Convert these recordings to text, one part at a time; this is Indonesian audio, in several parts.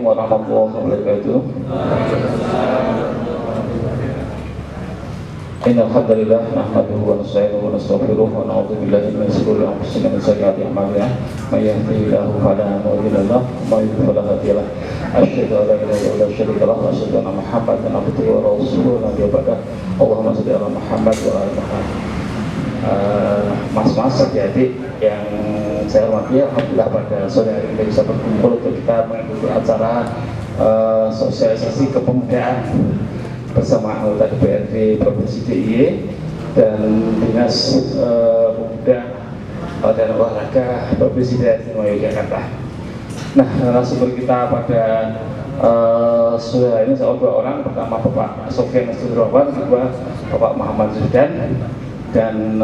warahmatullahi wabarakatuh. Innal hamdalillah nahmaduhu wa nasta'inuhu wa nastaghfiruh wa na'udzu billahi min shururi anfusina wa min sayyiati a'malina. May yahdihillahu fala mudilla lahu wa may yudlil fala hadiya lahu. Asyhadu an la ilaha illallah wa syarika lahu wa asyhadu anna Muhammadan abduhu wa rasuluhu la nabiyya ba'dahu. Allahumma shalli ala Muhammad wa ala Muhammad. Mas-mas, adik-adik yang saya hormati, alhamdulillah pada sore hari ini bisa berkumpul untuk kita mengikuti acara sosialisasi kepemudaan bersama anggota DPRD Provinsi DIY dan Dinas Pemuda dan Olahraga Provinsi DIY Jakarta. Nah, narasumber kita pada sore hari ini dua orang. Pertama Bapak Sofyan Nasudrawan, kedua Bapak Muhammad Zudan. Dan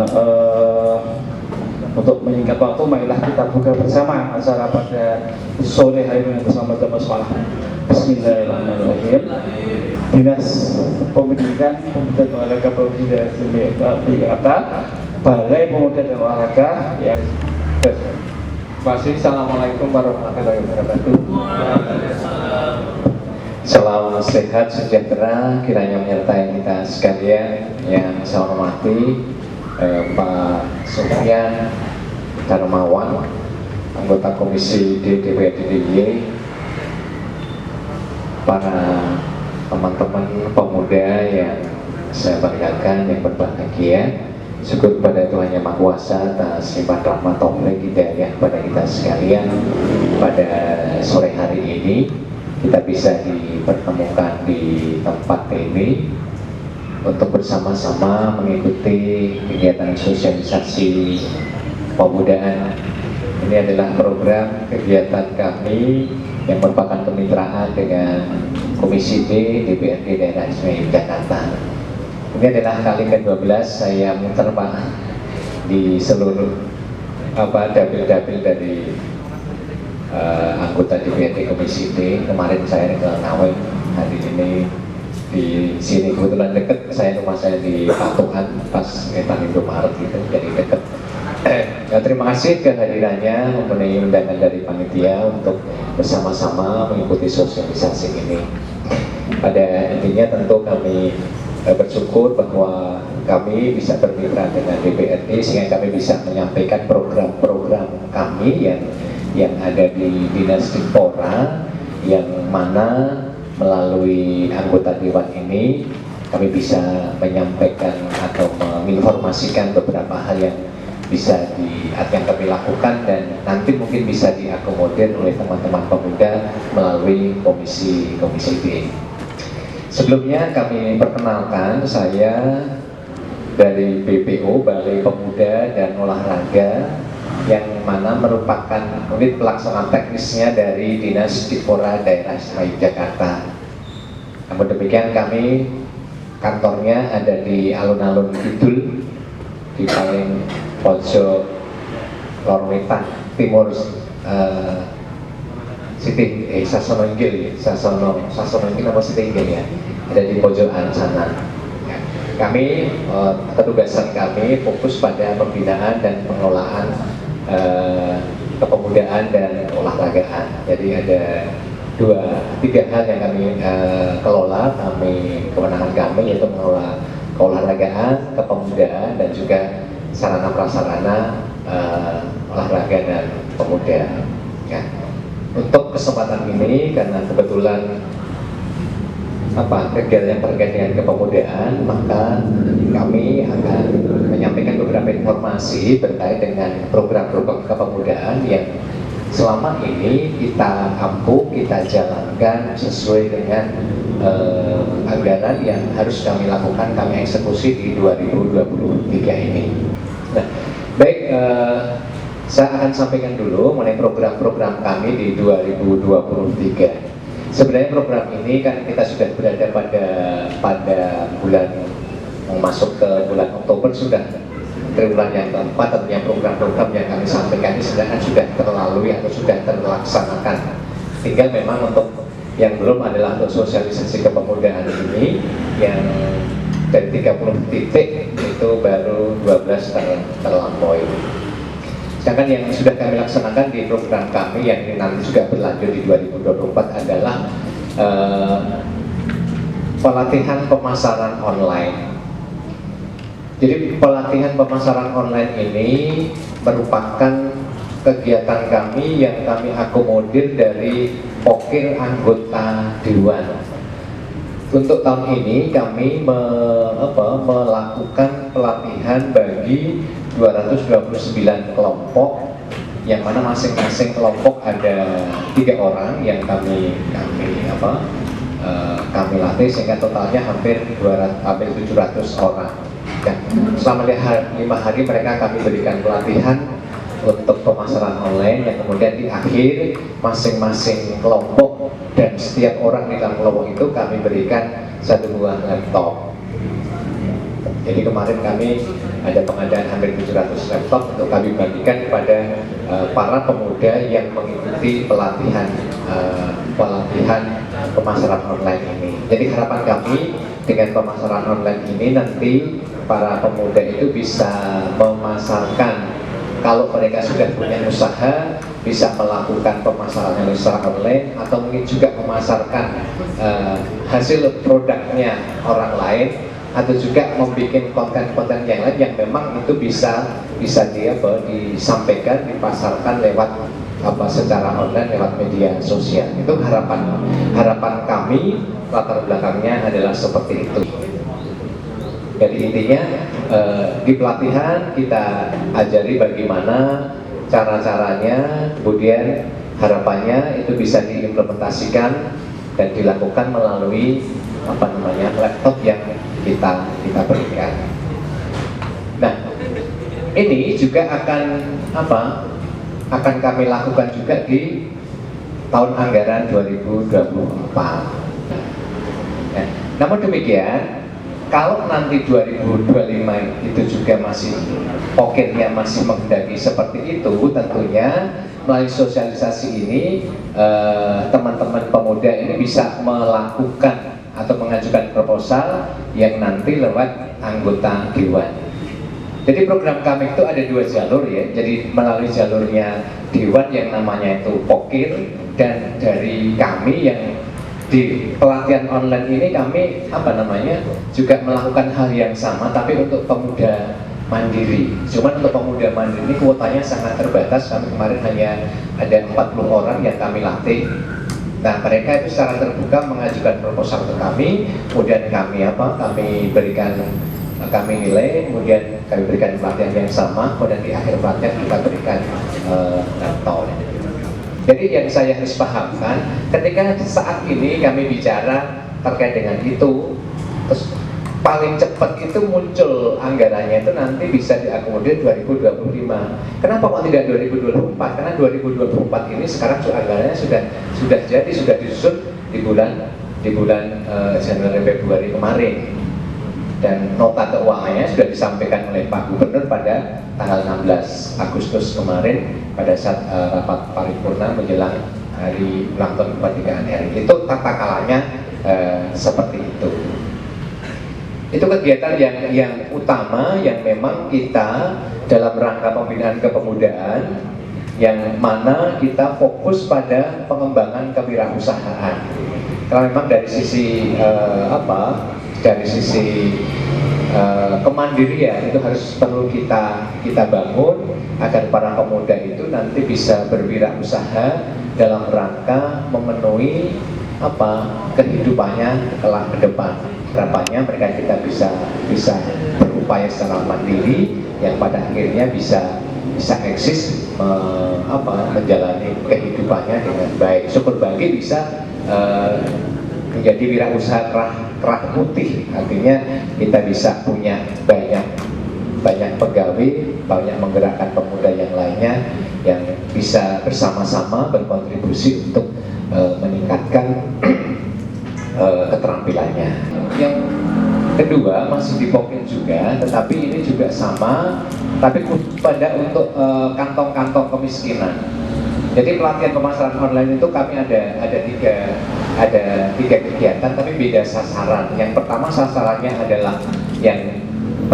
untuk menyingkat waktu, marilah kita buka bersama acara pada sore hari ini bersama teman sekolah. Bismillahirrahmanirrahim. Dinas Pendidikan Pemuda dan Olahraga Provinsi DIY Jakarta, Balai Pemuda dan Olahraga yang Assalamualaikum warahmatullahi wabarakatuh. Salam sehat sejahtera kiranya menyertai kita sekalian. Yang saya hormati Pak Sofyan Darmawan, anggota Komisi DPRD DIY, para teman-teman pemuda yang saya banggakan, yang berbahagia. Syukur pada Tuhan Yang Maha Kuasa atas limpahan rahmat taufik hidayah pada kita sekalian. Pada sore hari ini kita bisa dipertemukan di tempat ini untuk bersama-sama mengikuti kegiatan sosialisasi kepemudaan. Ini adalah program kegiatan kami yang merupakan kemitraan dengan Komisi D DPRD Daerah Istimewa Jakarta. Ini adalah kali ke-12 saya muter Pak di seluruh dapil-dapil dari anggota DPRD Komisi D. Kemarin saya ke Ngawen, hari ini di sini kebetulan dekat, rumah saya di Patuhan pas Etan Indomaret gitu, jadi dekat. Terima kasih kehadirannya, mempunyai undangan dari panitia untuk bersama-sama mengikuti sosialisasi ini. Pada intinya tentu kami bersyukur bahwa kami bisa bermitra dengan DPRD sehingga kami bisa menyampaikan program-program kami yang ada di Dinas Dipora, yang mana melalui anggota Dewan ini kami bisa menyampaikan atau menginformasikan beberapa hal yang yang kami lakukan dan nanti mungkin bisa diakomodir oleh teman-teman pemuda melalui komisi D. Sebelumnya kami perkenalkan, saya dari BPO, Balai Pemuda dan Olahraga, yang mana merupakan unit pelaksana teknisnya dari Dinas Dipora Daerah Istimewa Jakarta. Namun demikian kami kantornya ada di alun-alun Kidul, di paling pojok Lor Wetan Timur Sasono Inggil apa Siti Inggil ya, ada di pojokan sana. Kami ketugasan kami fokus pada pembinaan dan pengelolaan kepemudaan dan olahragaan. Jadi ada tiga hal yang kami kelola, kewenangan kami yaitu mengelola keolahragaan, kepemudaan dan juga sarana prasarana olahraga dan pemuda. Ya. Untuk kesempatan ini, karena kebetulan kegiatan yang terkait dengan kepemudaan, maka kami akan menyampaikan beberapa informasi terkait dengan program-program kepemudaan yang selama ini kita ampuh, kita jalankan sesuai dengan anggaran yang harus kami lakukan, kami eksekusi di 2023 ini. Nah, baik, saya akan sampaikan dulu mengenai program-program kami di 2023. Sebenarnya program ini kan kita sudah berada pada bulan masuk ke bulan Oktober, sudah triwulan yang keempat. Tentunya program-program yang kami sampaikan ini sebenarnya sudah terlalui atau sudah terlaksanakan. Tinggal memang untuk yang belum adalah untuk sosialisasi kepemudaan ini yang dari 30 titik itu baru 12 terlampaui. Sedangkan yang sudah kami laksanakan di program kami yang ini nanti juga berlanjut di 2024 adalah pelatihan pemasaran online. Jadi pelatihan pemasaran online ini merupakan kegiatan kami yang kami akomodir dari wakil anggota Dewan. Untuk tahun ini kami melakukan pelatihan bagi 229 kelompok, yang mana masing-masing kelompok ada 3 orang yang kami latih, sehingga totalnya hampir 700 orang. Dan selama 5 hari mereka kami berikan pelatihan untuk pemasaran online, yang kemudian di akhir masing-masing kelompok dan setiap orang di dalam kelompok itu kami berikan 1 buah laptop. Jadi kemarin kami ada pengadaan hampir 700 laptop untuk kami bagikan kepada para pemuda yang mengikuti pelatihan pemasaran online ini. Jadi harapan kami dengan pemasaran online ini nanti para pemuda itu bisa memasarkan, kalau mereka sudah punya usaha, bisa melakukan pemasaran secara online, atau mungkin juga memasarkan hasil produknya orang lain, atau juga membuat konten-konten yang lain yang memang itu bisa disampaikan, dipasarkan lewat secara online, lewat media sosial. Itu harapan kami, latar belakangnya adalah seperti itu. Jadi intinya di pelatihan kita ajari bagaimana cara-caranya, kemudian harapannya itu bisa diimplementasikan dan dilakukan melalui laptop yang kita berikan. Nah, ini juga akan kami lakukan juga di tahun anggaran 2024. Nah, namun demikian, kalau nanti 2025 itu juga masih pokoknya masih menghendaki seperti itu, tentunya melalui sosialisasi ini teman-teman pemuda ini bisa melakukan atau mengajukan proposal yang nanti lewat anggota Dewan. Jadi program kami itu ada 2 jalur ya. Jadi melalui jalurnya Dewan yang namanya itu Pokir, dan dari kami yang di pelatihan online ini kami juga melakukan hal yang sama, tapi untuk pemuda mandiri. Cuman untuk pemuda mandiri ini kuotanya sangat terbatas. Kami kemarin hanya ada 40 orang yang kami latih. Nah, mereka itu secara terbuka mengajukan proposal ke kami, kemudian kami nilai, kemudian kami berikan pelatihan yang sama, kemudian di akhir pelatihan kita berikan laptop. Jadi yang saya harus pahamkan, ketika saat ini kami bicara terkait dengan itu, terus paling cepat itu muncul anggarannya itu nanti bisa diakomodir 2025. Kenapa kok tidak 2024? Karena 2024 ini sekarang anggarannya sudah disusun di bulan Januari Februari kemarin. Dan nota keuangannya sudah disampaikan oleh Pak Gubernur pada tanggal 16 Agustus kemarin pada saat rapat paripurna menjelang hari ulang tahun kemerdekaan RI. Itu tata kalanya seperti itu. Itu kegiatan yang utama yang memang kita dalam rangka pembinaan kepemudaan, yang mana kita fokus pada pengembangan kewirausahaan. Karena memang dari sisi kemandirian itu harus perlu kita bangun agar para pemuda itu nanti bisa berwirausaha dalam rangka memenuhi kehidupannya kelak ke depan. Harapannya mereka kita bisa berupaya secara mandiri yang pada akhirnya bisa eksis menjalani kehidupannya dengan baik. Syukur bagi bisa menjadi wirausaha kerah putih, artinya kita bisa punya banyak pegawai, banyak menggerakkan pemuda yang lainnya yang bisa bersama-sama berkontribusi untuk meningkatkan keterampilannya. Yang kedua masih di Pokir juga, tetapi ini juga sama, tapi pada untuk kantong-kantong kemiskinan. Jadi pelatihan pemasaran online itu kami ada tiga kegiatan, tapi beda sasaran. Yang pertama sasarannya adalah yang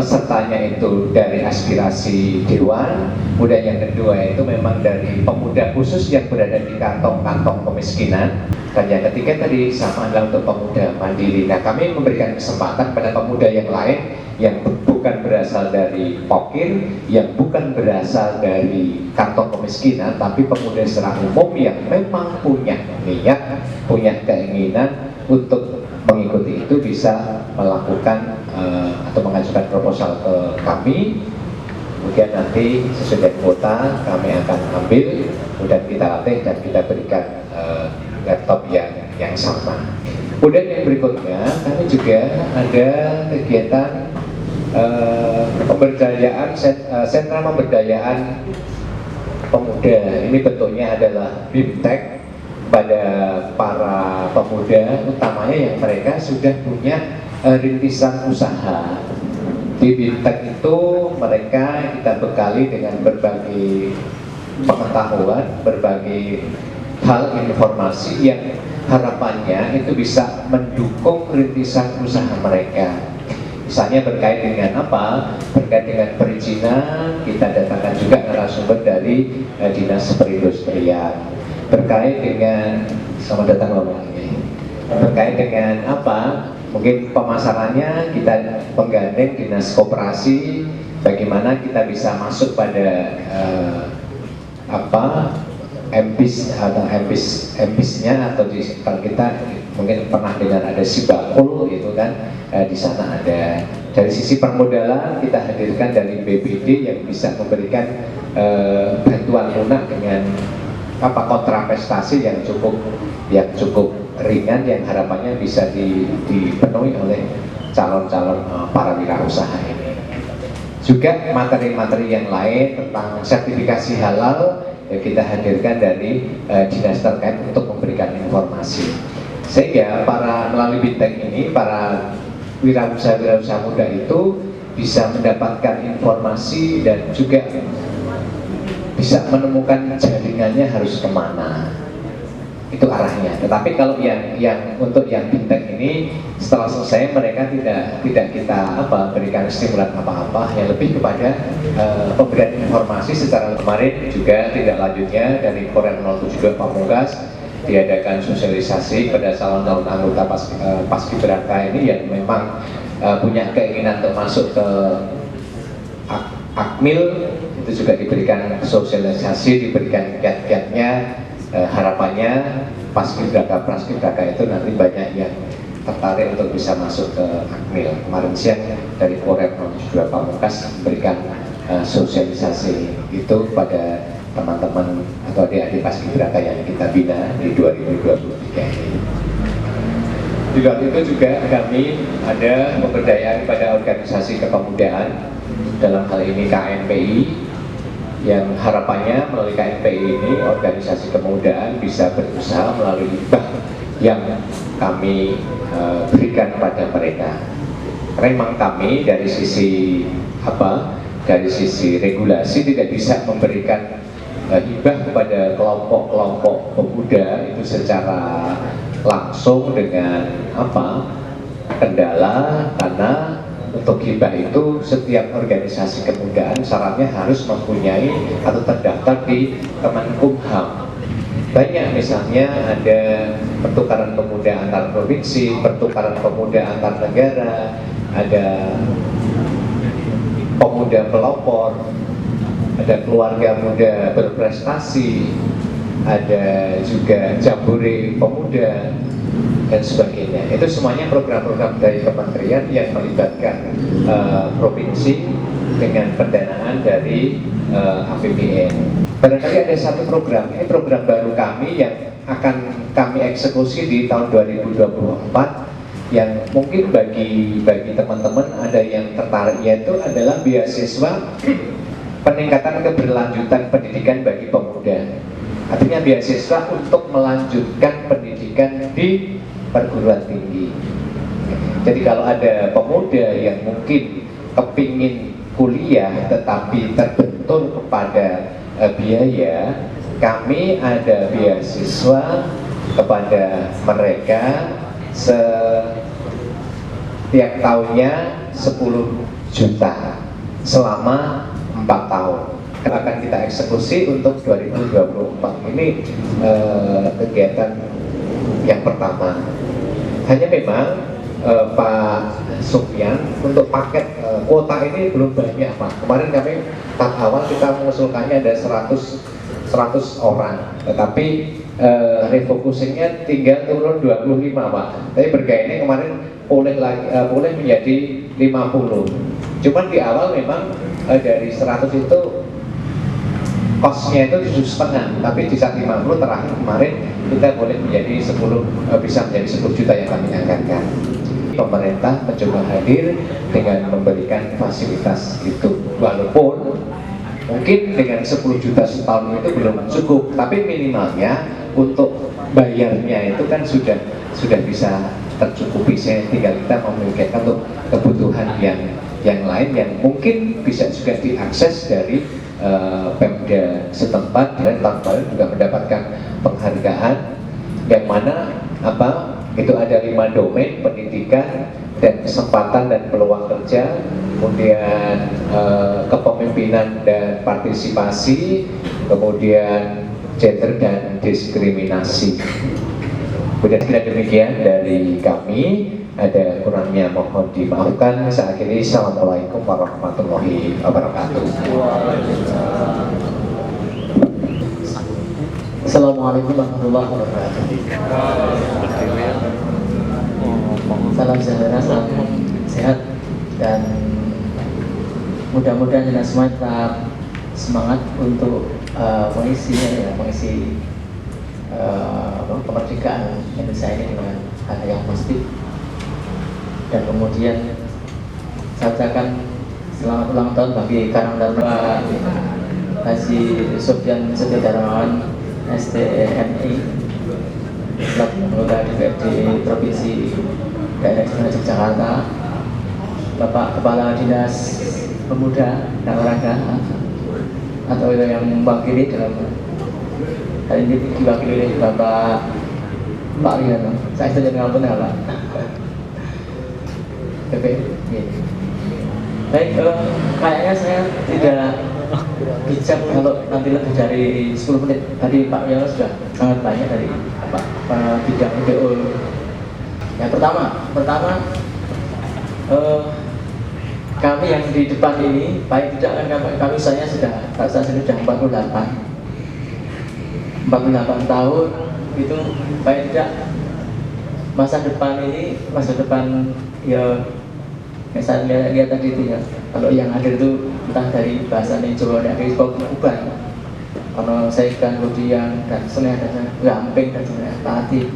pesertanya itu dari aspirasi dewan, kemudian yang kedua itu memang dari pemuda khusus yang berada di kantong-kantong kemiskinan, dan yang ketiga tadi sama adalah untuk pemuda mandiri. Nah, kami memberikan kesempatan pada pemuda yang lain yang bukan berasal dari pokir, yang bukan berasal dari kantong kemiskinan, tapi pemuda secara umum yang memang punya niat, punya keinginan untuk mengikuti itu bisa melakukan atau mengajukan proposal ke kami. Kemudian nanti sesudah kuota kami akan ambil, kemudian kita latih dan kita berikan laptop yang sama. Kemudian yang berikutnya kami juga ada kegiatan pemberdayaan, sentra pemberdayaan pemuda. Ini bentuknya adalah BIMTEK pada para pemuda, utamanya yang mereka sudah punya rintisan usaha. Di BIMTEK itu mereka kita bekali dengan berbagai pengetahuan, berbagai hal informasi yang harapannya itu bisa mendukung rintisan usaha mereka. Misalnya berkait dengan apa? Berkait dengan perizinan, kita datangkan juga narasumber dari Dinas Perindustrian. Berkait dengan, selamat datang Bapak. Berkait dengan apa? Mungkin pemasarannya kita menggandeng Dinas Koperasi, bagaimana kita bisa masuk pada MPIS atau MPIS-nya, atau di sekitar kita mungkin pernah dengar ada Sibakul itu kan, di sana ada. Dari sisi permodalan kita hadirkan dari BPD yang bisa memberikan bantuan lunak dengan kontraprestasi yang cukup ringan, yang harapannya bisa dipenuhi oleh calon-calon para wirausaha ini. Juga materi-materi yang lain tentang sertifikasi halal ya kita hadirkan dari dinas terkait untuk memberikan informasi, sehingga melalui BIMTEK ini para wirausaha muda itu bisa mendapatkan informasi dan juga bisa menemukan jaringannya harus kemana, itu arahnya. Tetapi kalau yang untuk yang BIMTEK ini setelah selesai mereka tidak kita berikan stimulan apa-apa, yang lebih kepada pemberian informasi secara. Kemarin juga tidak lanjutnya dari Korem 072 Pamungkas diadakan sosialisasi pada calon-calon anggota Paskibraka ini yang memang punya keinginan untuk masuk ke Akmil, itu juga diberikan sosialisasi, diberikan kiat-kiatnya. Harapannya Paskibraka itu nanti banyak yang tertarik untuk bisa masuk ke Akmil. Kemarin siang dari Korem 072 Pamungkas memberikan sosialisasi itu pada teman-teman atau adik-adik Paskibraka yang kita bina di 2023 ini. Di luar itu juga kami ada pemberdayaan pada organisasi kepemudaan, dalam hal ini KNPI, yang harapannya melalui KNPI ini organisasi kepemudaan bisa berusaha melalui hibah yang kami berikan pada mereka. Karena memang kami dari sisi regulasi tidak bisa memberikan hibah kepada kelompok-kelompok pemuda itu secara langsung dengan kendala, karena untuk hibah itu setiap organisasi kepemudaan syaratnya harus mempunyai atau terdaftar di Kemenkumham. Banyak, misalnya ada pertukaran pemuda antar provinsi, pertukaran pemuda antar negara, ada pemuda pelopor, ada keluarga muda berprestasi, ada juga jambore pemuda dan sebagainya. Itu semuanya program-program dari kementerian yang melibatkan provinsi dengan pendanaan dari APBN. Barangkali ada satu program, ini program baru kami yang akan kami eksekusi di tahun 2024, yang mungkin bagi teman-teman ada yang tertarik, yaitu adalah beasiswa peningkatan keberlanjutan pendidikan bagi pemuda. Artinya beasiswa untuk melanjutkan pendidikan di perguruan tinggi. Jadi kalau ada pemuda yang mungkin kepingin kuliah tetapi terbentur kepada biaya, kami ada beasiswa kepada mereka setiap tahunnya 10 juta selama 4 tahun. Akan kita eksekusi untuk 2024 ini kegiatan yang pertama. Hanya memang Pak Sufyan untuk paket kuota ini belum banyak Pak. Kemarin kami tahap awal kita mengusulkannya ada 100 orang, tetapi refocusingnya tinggal turun 25 Pak. Tapi bergairahnya kemarin boleh menjadi 50. Cuman di awal memang dari 100 itu kosnya itu 7,5, tapi di saat 50 terakhir kemarin kita boleh menjadi 10, bisa menjadi 10 juta yang kami anggarkan. Pemerintah mencoba hadir dengan memberikan fasilitas itu, walaupun mungkin dengan 10 juta setahun itu belum cukup, tapi minimalnya untuk bayarnya itu kan sudah bisa tercukupi. Saya tinggal kita memikirkan untuk kebutuhan yang lain yang mungkin bisa juga diakses dari Pemda setempat. Dan tahun kemarin juga mendapatkan penghargaan yang mana itu ada 5 domain: pendidikan dan kesempatan dan peluang kerja, kemudian kepemimpinan dan partisipasi, kemudian gender dan diskriminasi. Kira demikian dari kami. Ada kurangnya mohon dimaafkan. Saya akhiri. Assalamualaikum warahmatullahi wabarakatuh. Assalamualaikum warahmatullahi wabarakatuh. Salam sejahtera, salam sehat, dan mudah-mudahan kita semua tetap semangat untuk mengisi kemerdekaan Indonesia ini dengan hal yang positif. Dan kemudian saya ucapkan selamat ulang tahun bagi Karang Taruna Haji Sufyan Darmawan STMI, selaku anggota DPRD Provinsi Daerah Istimewa Yogyakarta, Bapak Kepala Dinas Pemuda dan Olahraga atau yang mewakili dalam hal ini diwakili oleh Bapak Pak Riano. Saya saja ngampun ya Pak. Baik, kayaknya saya tidak bijak kalau nanti lebih dari 10 menit. Tadi Pak Yono sudah sangat banyak dari bidang DO. Yang pertama kami yang di depan ini, paling tidak kan kami usianya sudah 48 tahun, itu paling tidak masa depan ya misalnya lihat tadi itu ya, kalau yang hadir itu entah dari bahasanya Jawa dan dari Kuban, kalau saya kan kemudian dan Senen dan Gamping dan Pati,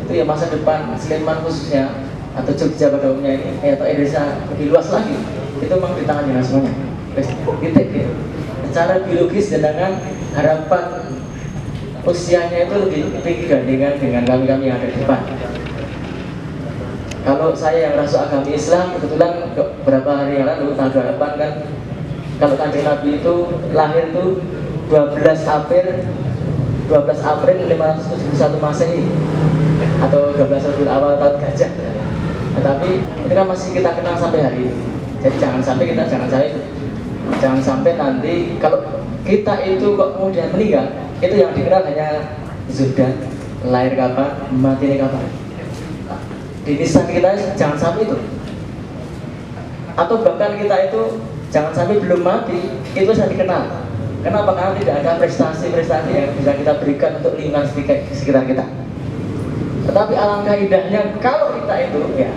itu ya masa depan Sleman khususnya atau Jogja pada umumnya ini atau Indonesia lebih luas lagi, itu memang di tangan dinas semuanya. Titik gitu. Secara biologis dan dengan harapan usianya itu lebih tinggi dengan kami yang ada di depan. Kalau saya yang masuk agama Islam, kebetulan beberapa hari yang lalu tanggal 8 kan, kalau Kanjeng Nabi itu lahir itu 12 April 571 Masehi atau 12 Rabiul Awal tahun Gajah. Tetapi itu kan masih kita kenal sampai hari ini. Jadi jangan sampai nanti kalau kita itu kok kemudian meninggal, itu yang dikenal hanya Zuhdan, lahir kapan, mati kapan. Di nisan kita jangan sampai itu, atau bahkan kita itu jangan sampai belum mati itu sudah dikenal. Kenapa? Karena tidak ada prestasi-prestasi yang bisa kita berikan untuk lingkungan sekitar kita. Tetapi alangkah indahnya kalau kita itu ya,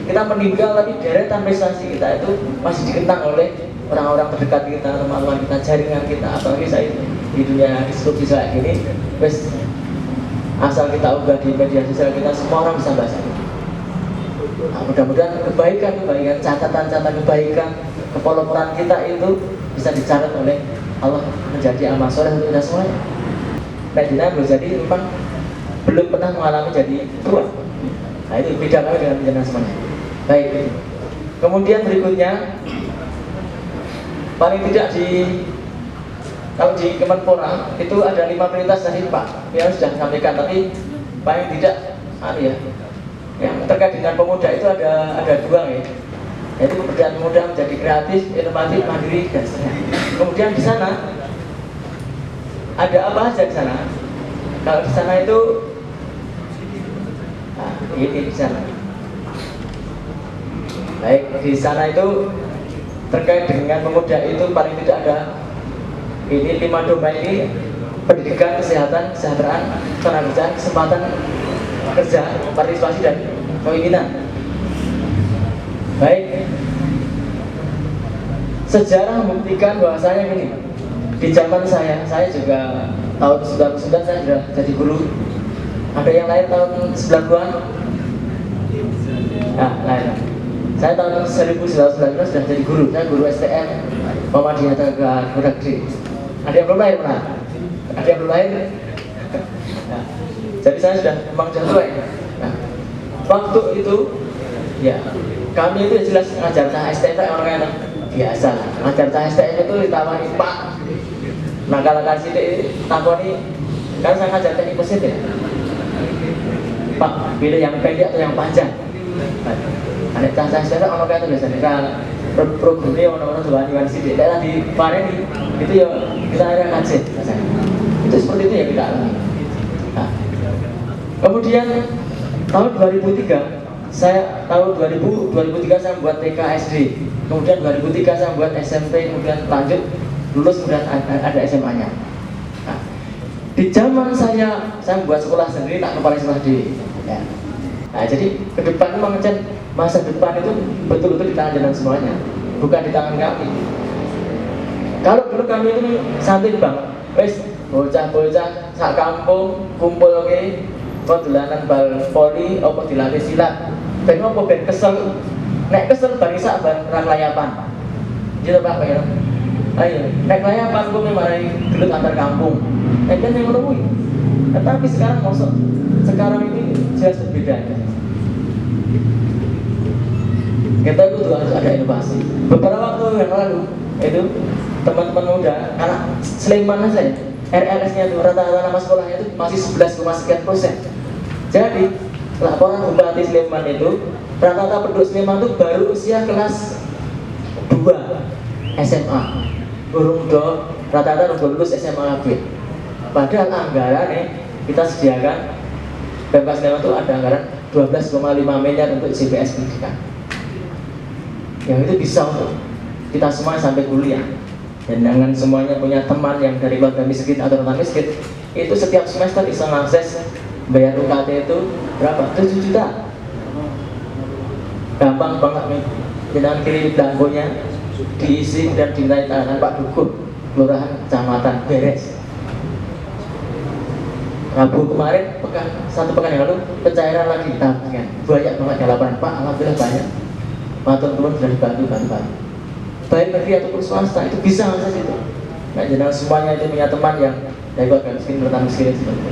kita meninggal tapi deretan prestasi kita itu masih dikenang oleh orang-orang terdekat kita, teman-teman kita, jaringan kita. Apalagi saya di dunia diskusi kayak gini, asal kita unggah di media sosial kita, semua orang bisa bahas itu. Nah, mudah-mudahan kebaikan, catatan kebaikan, kepeloporan kita itu bisa dicatat oleh Allah menjadi amal soleh untuk kita semuanya. Nah, Dina belum jadi memang belum pernah mengalami jadi tua. Nah, itu beda kami dengan penjelasan semuanya. Baik. Kemudian berikutnya, paling tidak kalau di Kemenpora itu ada 5 prioritas tadi Pak yang sudah sampaikan, tapi paling tidak yang terkait dengan pemuda itu ada 2 ya. yaitu pemberdayaan pemuda menjadi kreatif, inovatif, mandiri, dan seterusnya. Kemudian di sana ada apa aja di sana? Kalau di sana itu, nah, ini di sana. Baik, di sana itu terkait dengan pemuda itu paling tidak ada ini 5 domain ini: pendidikan, kesehatan, kesejahteraan, ketenagakerjaan, kesempatan kerja, partisipasi, dan kepemimpinan. Baik, sejarah membuktikan bahwasanya ini di zaman saya juga tahun 99 saya sudah jadi guru. Ada yang lahir tahun 90-an? Nah, lahir. Saya tahun 1919 sudah jadi guru. Saya guru STM Muhammadiyah Tegal Gede. Ada yang belum lahir pernah? Ada yang belum lahir? Nah, jadi saya sudah memang sudah tua. Nah, waktu itu ya kami itu jelas ngajar cah STM orang-orang biasa. Ngajar cah STM itu ditawari Pak. Nah kalau kasih takoni, kan saya ngajar teknik mesin ya. Pak, pilih yang pendek atau yang panjang? Ada cah STM orang kayak itu biasanya. Kalau programnya orang-orang tuh wani sih. Daerah di Pareni itu ya kita ada kajian. Itu seperti itu ya kita alami. Nah, kemudian tahun 2003 saya tahun 2003 saya buat TK SD, kemudian 2003 saya buat SMP, kemudian lanjut lulus, kemudian ada SMA-nya. Nah, di zaman saya buat sekolah sendiri, tak kepala sekolah di. Ya. Nah, jadi ke depan memang masa depan itu betul-betul di tangan jenengan semuanya, bukan di tangan kami. Kalau dulu kami itu santai bang, wes bocah-bocah sak kampung kumpul ke, kau dolanan bal voli, apa dilatih silat. Ben apa ben kesel, nek kesel barisak ban layapan. Gitu Pak ya. Ayo, nek layapan ku memarai gelut antar kampung. Nek kan yang menemui. Tetapi sekarang ini jelas berbeda. Kita itu harus ada inovasi. Beberapa waktu yang lalu itu teman-teman muda, anak Sleman saja, RLS-nya itu rata-rata nama sekolahnya itu masih 11,sekian%. Jadi laporan Bupati Sleman itu rata-rata penduduk Sleman itu baru usia kelas 2 SMA, burung do rata-rata udah lulus SMA B. Padahal anggaran kita sediakan Pemkab Sleman itu ada anggaran 12,5 miliar untuk CPS pendidikan. Yang itu bisa untuk kita semua sampai kuliah. Dan jangan semuanya punya teman yang dari keluarga miskin atau non miskin, itu setiap semester bisa mengakses bayar UKT itu berapa? 7 juta. Gampang banget nih. Jangan kirim belangkonya diisi dan dinilai tangan Pak Dukun, kelurahan, kecamatan, beres. Rabu kemarin, satu pekan yang lalu pencairan lagi tabungan. Banyak banget yang laporan Pak, alhamdulillah banyak. Matur nuwun sudah dibantu. Baik negeri ataupun swasta itu bisa akses itu. Nah, jangan semuanya itu punya teman yang dari keluarga miskin, bertanggung miskin seperti itu.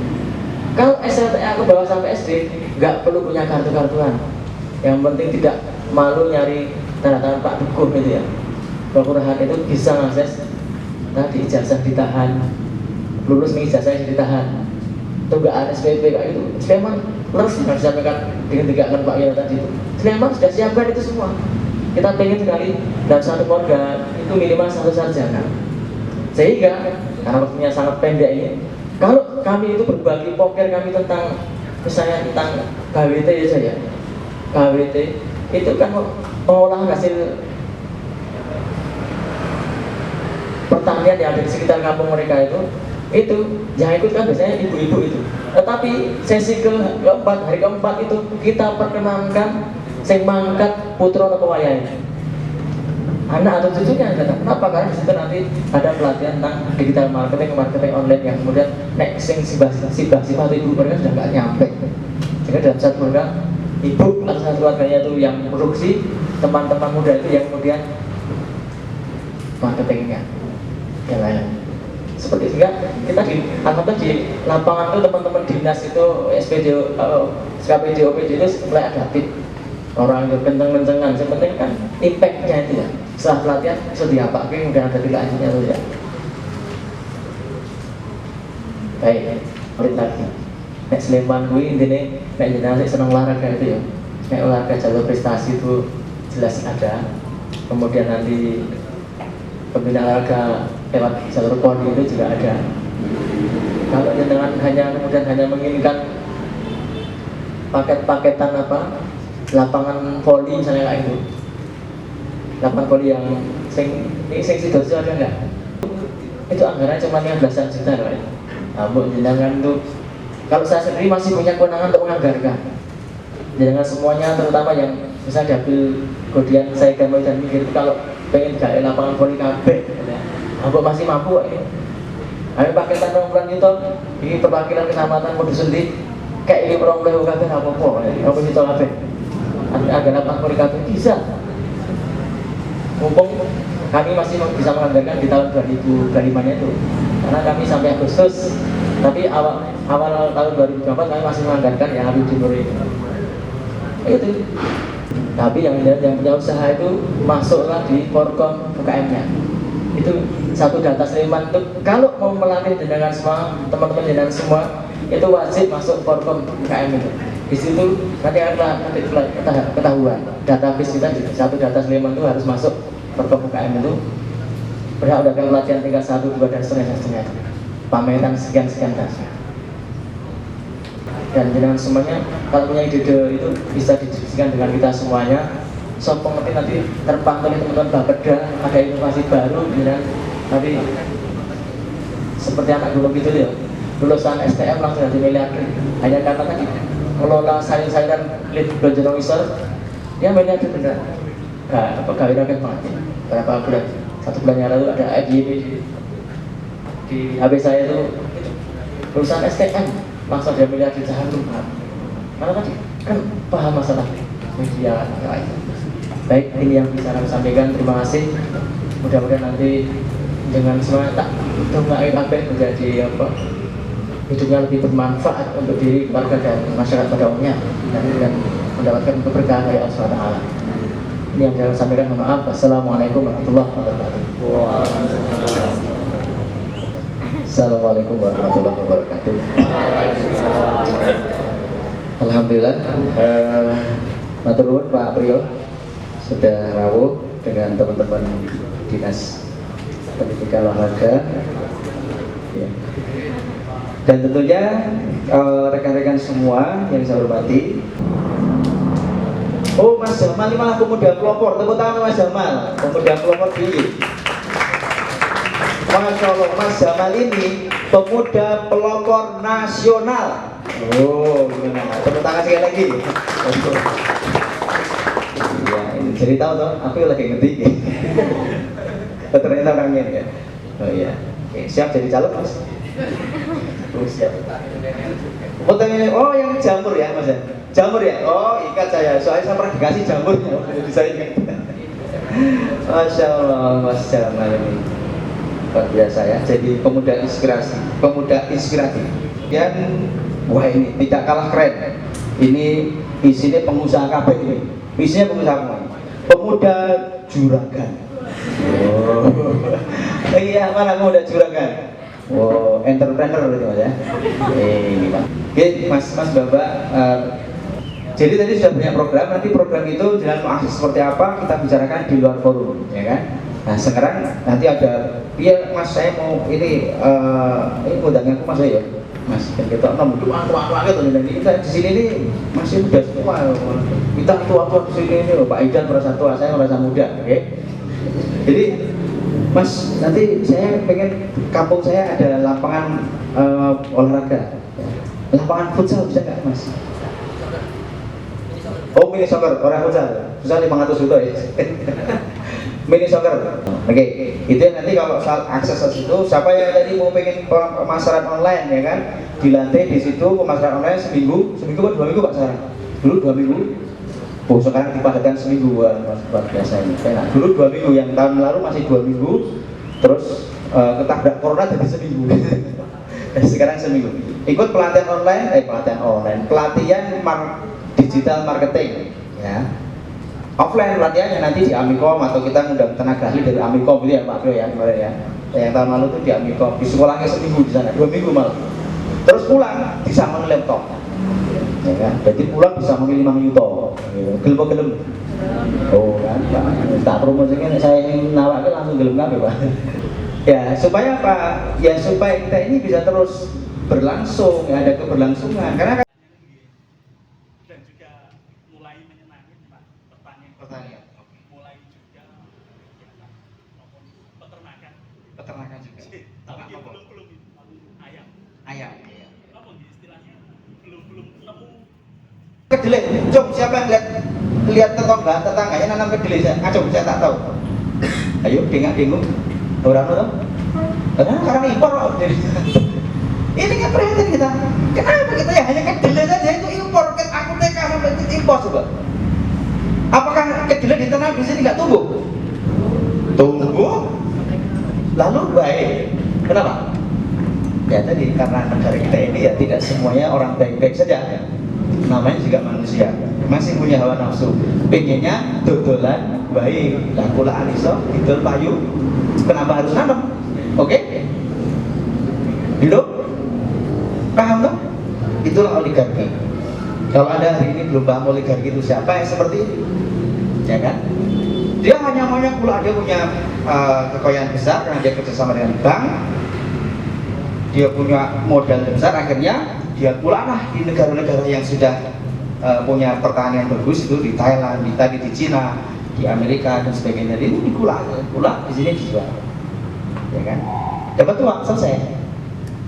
Kalau SLTA aku bawa sampai SD, nggak perlu punya kartu-kartuan. Yang penting tidak malu nyari tanda tangan Pak Dukun gitu ya. Kelurahan itu bisa akses tadi ijazah ditahan, lulus nih ijazahnya ditahan. Itu nggak ada SPP kayak gitu. Sleman leres yang disampaikan dengan tiga Pak Yana tadi itu. Sleman sudah siapkan itu semua. Kita pengen sekali dalam satu keluarga itu minimal 1 sarjana. Sehingga karena waktunya sangat pendek ini, kalau kami itu berbagi poker kami tentang misalnya tentang KWT aja ya, KWT itu kan pengolahan hasil pertanian yang ada di sekitar kampung mereka itu yang ikut kan biasanya ibu-ibu itu. Tetapi sesi hari keempat itu kita perkenankan sing mangkat putra atau wayahe. Anak atau cucunya yang datang. Kenapa? Karena di situ nanti ada pelatihan tentang digital marketing online yang kemudian nek sing sibah atau ibu mereka sudah nggak nyampe. Sehingga dalam satu keluarga ibu atau satu keluarganya itu yang produksi, teman-teman muda itu yang kemudian marketingnya yang lain. Seperti sehingga kita di lapangan itu teman-teman dinas itu SPD, SKPD, OPD itu mulai adaptif. Orang yang kenceng-kencengan, yang penting kan impact-nya itu ya. Setelah pelatihan bisa diapakin, kemudian ada lanjutnya itu ya. Baik, balik lagi. Nek Sleman gue intinya nek jenazah seneng olahraga itu ya. Nek olahraga jalur prestasi itu jelas ada. kemudian nanti pembinaan olahraga lewat jalur pon itu juga ada. Kalau dengan kemudian hanya menginginkan paket-paketan lapangan voli misalnya kayak itu, lapangan voli yang sing sidoarjo ada nggak? Itu anggarannya cuma 15 juta loh. Jangan tuh, kalau saya sendiri masih punya kewenangan untuk menganggarkan. Jangan semuanya, terutama yang bisa diambil kemudian saya gambar dan mikir kalau pengen gawe lapangan voli kabeh, masih mampu ya. Ayo paketan 20 juta, ini perwakilan kecamatan mau disuntik kayak ini 20 kabeh apa-apa, apa juta kabeh. Ada lapangan voli kabeh bisa. Mumpung kami masih bisa menganggarkan di tahun 2025 itu, karena kami sampai Agustus, tapi awal tahun 2024 kami masih menganggarkan yang Habib Timur itu. Tapi yang punya usaha itu masuklah di Forkom UKM-nya. Itu satu data Sleman itu kalau mau melatih jenengan semua, teman-teman jenengan semua itu wajib masuk Forkom UKM itu. Di situ nanti akan ketahuan database kita, satu data Sleman itu harus masuk Forkom UKM itu. Berhak mendapatkan pelatihan tingkat 1, 2 dan seterusnya. Pameran sekian-sekian dasar. Dan jenengan semuanya kalau punya ide itu bisa didiskusikan dengan kita semuanya. So pengerti nanti terpantau oleh teman-teman Bapeda, ada inovasi baru jenengan nanti seperti anak gunung gitu ya, lulusan STM langsung jadi miliarder hanya karena tadi mengelola sayur-sayuran lead belanja wisor, dia miliarder bener. Kawin rakyat banget. Berapa bulan? 1 bulan yang lalu ada FYP di HP saya itu lulusan STM langsung dia miliarder saham rumah. Karena tadi kan paham masalah media lain. Baik, ini yang bisa kami sampaikan. Terima kasih. Mudah-mudahan nanti dengan semua tak dongak menjadi hidupnya lebih bermanfaat untuk diri, keluarga dan masyarakat pada umumnya, dan mendapatkan keberkahan dari Allah SWT. Ini yang saya sampaikan. Mohon maaf. Assalamualaikum warahmatullahi wabarakatuh. Assalamualaikum warahmatullahi wabarakatuh. Alhamdulillah, matur nuwun Pak Priyo sudah rawuh dengan teman-teman dinas pendidikan olahraga ya. Dan tentunya rekan-rekan semua yang saya hormati. Oh, Mas Jamal ini malah pemuda pelopor. Tepuk tangan Mas Jamal, pemuda pelopor tinggi. Masya Allah, Mas Jamal ini pemuda pelopor nasional. Oh, gimana? Tepuk tangan sekali lagi. Ya, ini jadi tahu toh, aku lagi ngerti. Ternyata orangnya ya. Oh iya. Oke, siap jadi calon Mas. Oh, siap. Oh, yang jamur ya Mas ya? Jamur ya? Oh, ikat saya. Soalnya saya pernah dikasih jamurnya. Jadi saya ingat. Masya Allah, Mas Jamal ini luar biasa ya. Jadi pemuda inspirasi, pemuda inspiratif. Dan wah, ini tidak kalah keren. Ini isinya pengusaha kabeh ini. Isinya pengusaha semua. Pemuda juragan. Oh. Iya, mana pemuda juragan? Oh, entrepreneur itu Mas ya. Ini Pak. Oke, Mas Bapak. Jadi tadi sudah banyak program. Nanti program itu dengan akses seperti apa kita bicarakan di luar forum, ya kan? Nah sekarang nanti ada, iya Mas saya mau ini undangnya aku Mas ya, Mas dan kita nomor dua gitu. Dan kita di sini ini masih muda semua. Kita tua di sini ini loh, Pak Idan merasa tua, saya merasa muda, oke? Jadi Mas nanti saya pengen kampung saya ada lapangan olahraga, lapangan futsal bisa nggak Mas? Oh, mini soccer, orang futsal 500 juta ya. Mini soccer. Oke, itu nanti kalau soal akses ke situ, siapa yang tadi mau pengen pemasaran online ya kan, dilantai di situ pemasaran online seminggu kan 2 minggu Pak sekarang. Dulu 2 minggu. Oh, sekarang dipadatkan seminggu, luar biasa ini. Nah, dulu 2 minggu, yang tahun lalu masih 2 minggu, terus ketabrak corona jadi seminggu. Dan sekarang seminggu. Ikut pelatihan online, pelatihan digital marketing, ya. Offline latihannya nanti di Amikom atau kita ngundang tenaga ahli dari Amikom itu ya Pak Bro ya kemarin ya. Yang tahun lalu itu di Amikom, di sekolahnya seminggu di sana, 2 minggu malah. Terus pulang bisa main laptop, ya kan? Jadi pulang bisa main 5 juta, gelem. Oh kan, Pak. Tak promosikan saya nawaknya langsung gelem kabeh, Pak. Ya, supaya apa? Ya supaya kita ini bisa terus berlangsung, ya, ada keberlangsungan. Karena dan juga mulai menyenangi Pak pertanian, mulai juga kegiatan maupun peternakan peternakan juga. tapi belum ayam Ayam. apa istilahnya belum nemu Kedelai, Cung, siapa yang lihat tetangganya nanam kedelai? Acung, saya tak tahu. Ayo, dengung. Orang itu, karena impor loh. Ini kan perhatian kita. Kenapa kita ya hanya kedelai saja itu impor? Aku TK sampai itu impor coba. Apakah kedelai ditanam di sini nggak tumbuh? Tumbuh. Lalu baik. Kenapa? Ya tadi karena negara kita ini ya tidak semuanya orang baik-baik saja. Namanya juga manusia, masih punya hawa nafsu. Pengennya dodolan baik. Lah kula aniso didol payu. Kenapa harus nanam? Oke? Hidup? Paham dong? Itulah oligarki. Kalau Anda hari ini belum paham oligarki itu siapa yang seperti ini, ya kan? Dia hanya maunya pula dia punya kekayaan besar karena dia kerjasama dengan bank. Dia punya modal besar, akhirnya dia pula lah di negara-negara yang sudah punya pertanian bagus itu di Thailand, di Cina, di Amerika dan sebagainya. Ini pula di sini dijual, ya kan? Dapat uang selesai.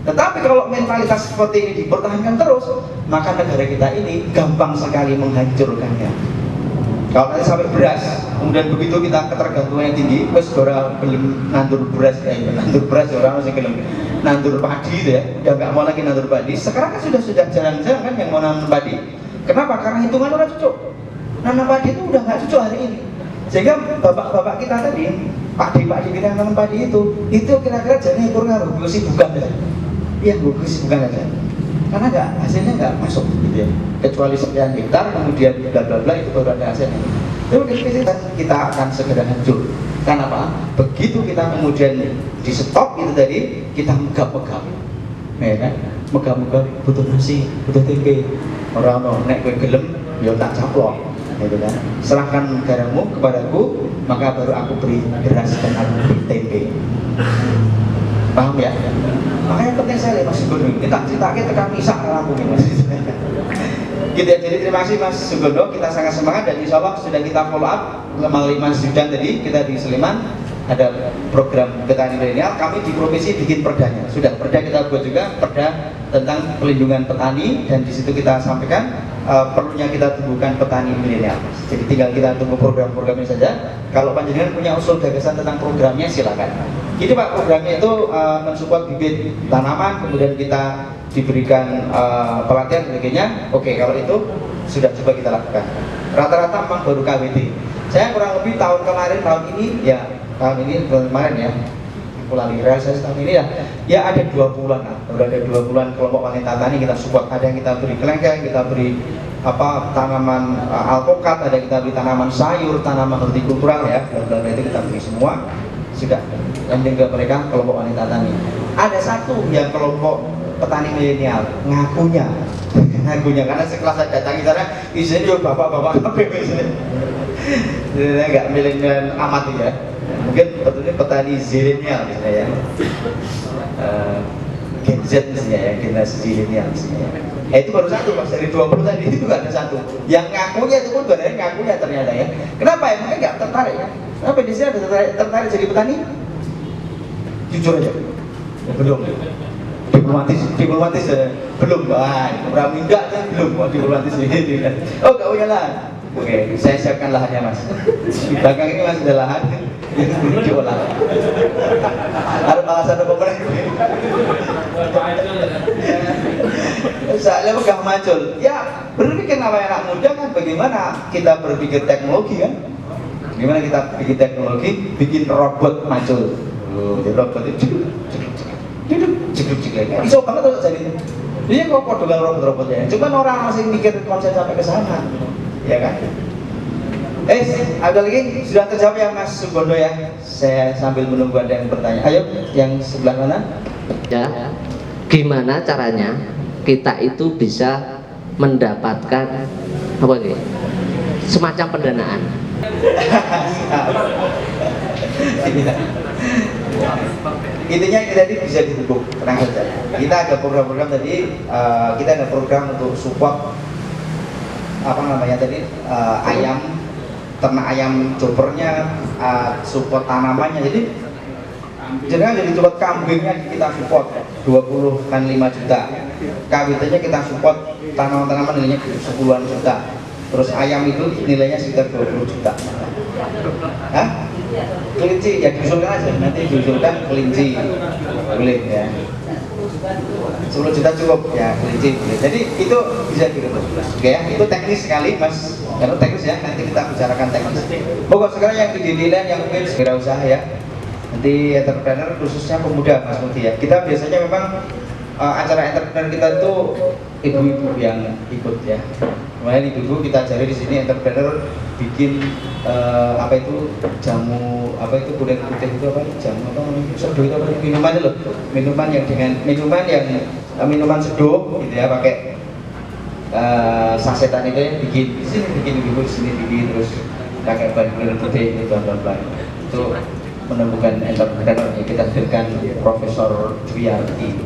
Tetapi kalau mentalitas seperti ini dipertahankan terus, maka negara kita ini gampang sekali menghancurkannya. Kalau nanti sampai beras, kemudian begitu kita ketergantungan yang tinggi, terus orang belum nandur beras, orang masih belum nandur padi gitu ya, udah nggak mau lagi nandur padi. Sekarang kan sudah jarang-jarang kan yang mau nandur padi. Kenapa? Karena hitungan udah cocok. Nanam padi itu udah nggak cocok hari ini. Sehingga bapak-bapak kita tadi, pakde kita yang nanam padi itu kira-kira jadi kurang bagus bukan ya? Iya bagus bukan aja. Karena hasilnya nggak masuk gitu ya. Kecuali sekian hektar kemudian bla bla bla itu baru ada hasilnya. Itu kita akan segera hancur. Karena apa? Begitu kita kemudian di stop gitu tadi, kita megap-megap, ya kan? Megap-megap butuh nasi, butuh tempe. Orang nek kowe gelem, ya tak caplok, gitu kan? Serahkan negaramu kepadaku, maka baru aku beri beras dan aku beri tempe. Paham ya? Makanya penting sekali Mas Sugondo. Kita ceritanya tekan misak rampung Mas. Gitu ya, jadi terima kasih Mas Sugondo, kita sangat semangat dan insya Allah sudah kita follow up melalui Mas Zudan tadi, kita di Sleman ada program petani milenial, kami di provinsi bikin perdanya, sudah perda kita buat juga, perda tentang pelindungan petani dan di situ kita sampaikan perlunya kita tumbuhkan petani milenial. Jadi tinggal kita tunggu program-programnya saja. Kalau panjenengan punya usul gagasan tentang programnya silakan. Jadi Pak, programnya itu mensupport bibit tanaman, kemudian kita diberikan pelatihan sebagainya. Oke, kalau itu sudah coba kita lakukan. Rata-rata memang baru KWT. Saya kurang lebih tahun ini kemarin ya, mulai realisasi tahun ini ya ada 2 bulan lah. Udah ada 2 bulan kelompok wanita tani kita support. Ada yang kita beri kelengkeng, kita beri tanaman alpukat, ada kita beri tanaman sayur, tanaman hortikultural ya, bla-bla itu kita beri semua. Sudah, yang tinggal mereka kelompok wanita tani. Ada satu yang kelompok petani milenial ngakunya karena sekelas saya datangi sana isinya juga bapak-bapak jadi nggak milenial amat ya, mungkin betulnya petani zilenial misalnya ya, Gen Z misalnya ya, generasi zilenial misalnya ya. Itu baru satu Mas, dari 20 tadi itu nggak ada satu yang ngakunya, itu pun baru ngakunya ternyata ya. Kenapa ya? Mungkin nggak tertarik ya. Kenapa di sini ada tertarik jadi petani? Jujur aja, belum. Diplomatis belum, berapa enggak kan belum diplomatis ini. Oh nggak punya lahan. Oke, saya siapkan lahannya Mas. Di belakang ini Mas ada lahan, itu belum diolah. Ada alasan apa mereka? Saya megah macul. Ya berpikir nama anak muda kan, bagaimana kita berpikir teknologi kan? Gimana kita bikin teknologi, bikin robot macul. Robot itu cek-cek iso banget tuh jadi. Dia kok dengan robot-robotnya. Cuman orang masih mikir konsep sampai ke sana, ya kan? Ada lagi sudah terjawab ya Mas Sugondo ya. Saya sambil menunggu ada yang bertanya. Ayo, yang sebelah mana? Ya, gimana caranya kita itu bisa mendapatkan apa nih? semacam pendanaan. Intinya kita tadi bisa didukung, tenang saja. Kita ada program-program tadi, kita ada program untuk support apa namanya tadi, ayam, ternak ayam choppernya, support tanamannya. Jadi jangan jadi support kambingnya kita support 20 kan 5 juta, KWT-nya kita support tanaman-tanaman nilainya 10-an juta. Terus ayam itu nilainya sekitar 20 juta. Hah? Kelinci ya diusulkan aja, nanti diusulkan kelinci boleh ya. 10 juta cukup ya, kelinci boleh. Jadi itu bisa diretur. Oke ya, itu teknis sekali Mas. Kalau teknis ya, nanti kita bicarakan teknis. Pokok sekarang yang dinilai yang mungkin segera usaha ya. Nanti entrepreneur khususnya pemuda Mas Muti ya. Kita biasanya memang acara entrepreneur kita itu ibu-ibu yang ikut ya. Kemarin ibu-ibu kita cari di sini entrepreneur bikin apa itu jamu, apa itu kulit putih itu apa jamu apa seduh itu apa minuman itu loh, minuman yang dengan minuman seduh gitu ya, pakai sasetan itu ya, bikin di sini, bikin ibu di sini bikin, terus pakai bahan kulit putih itu bla itu menemukan entrepreneur yang kita hadirkan Profesor Dwiarti.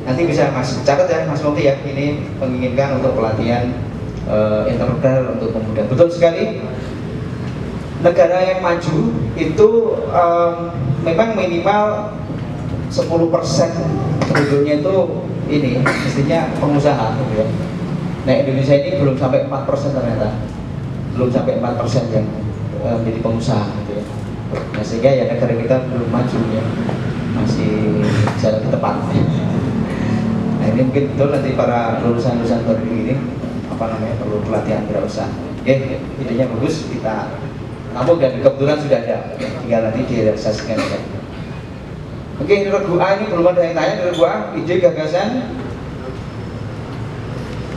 Nanti bisa Mas catat ya Mas Mokti ya, ini menginginkan untuk pelatihan entrepreneur untuk pemuda. Betul sekali. Negara yang maju itu memang minimal 10% penduduknya itu ini mestinya pengusaha gitu ya. Nah Indonesia ini belum sampai 4% ternyata, belum sampai 4% yang menjadi pengusaha gitu ya. Nah sehingga ya negara kita belum maju ya, masih jalan di depan. Nah ini mungkin betul nanti para lulusan-lulusan baru ini apa namanya perlu pelatihan wirausaha. Oke, idenya bagus, kita namun dan kebetulan sudah ada, tinggal nanti direalisasikan aja. Oke, menurut Bu A ini belum ada yang tanya. Menurut Bu A, ide gagasan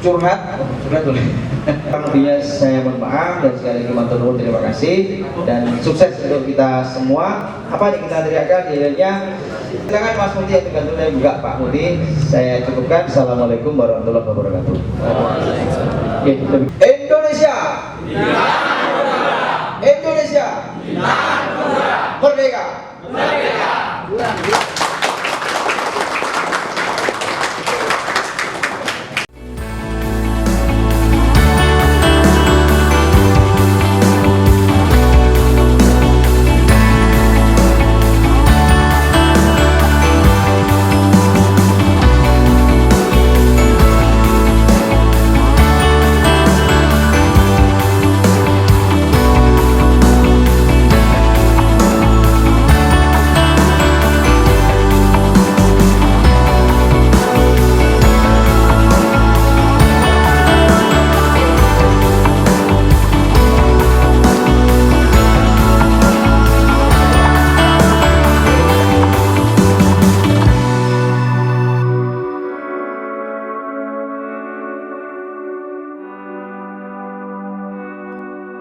curhat boleh. Lebihnya saya mohon maaf dan sekali lagi matur nuwun, terima kasih dan sukses untuk kita semua. Apa yang kita teriakkan akhirnya. Silakan Mas Muti yang tergantung dari buka Pak Muti. Saya cukupkan. Assalamualaikum warahmatullahi wabarakatuh.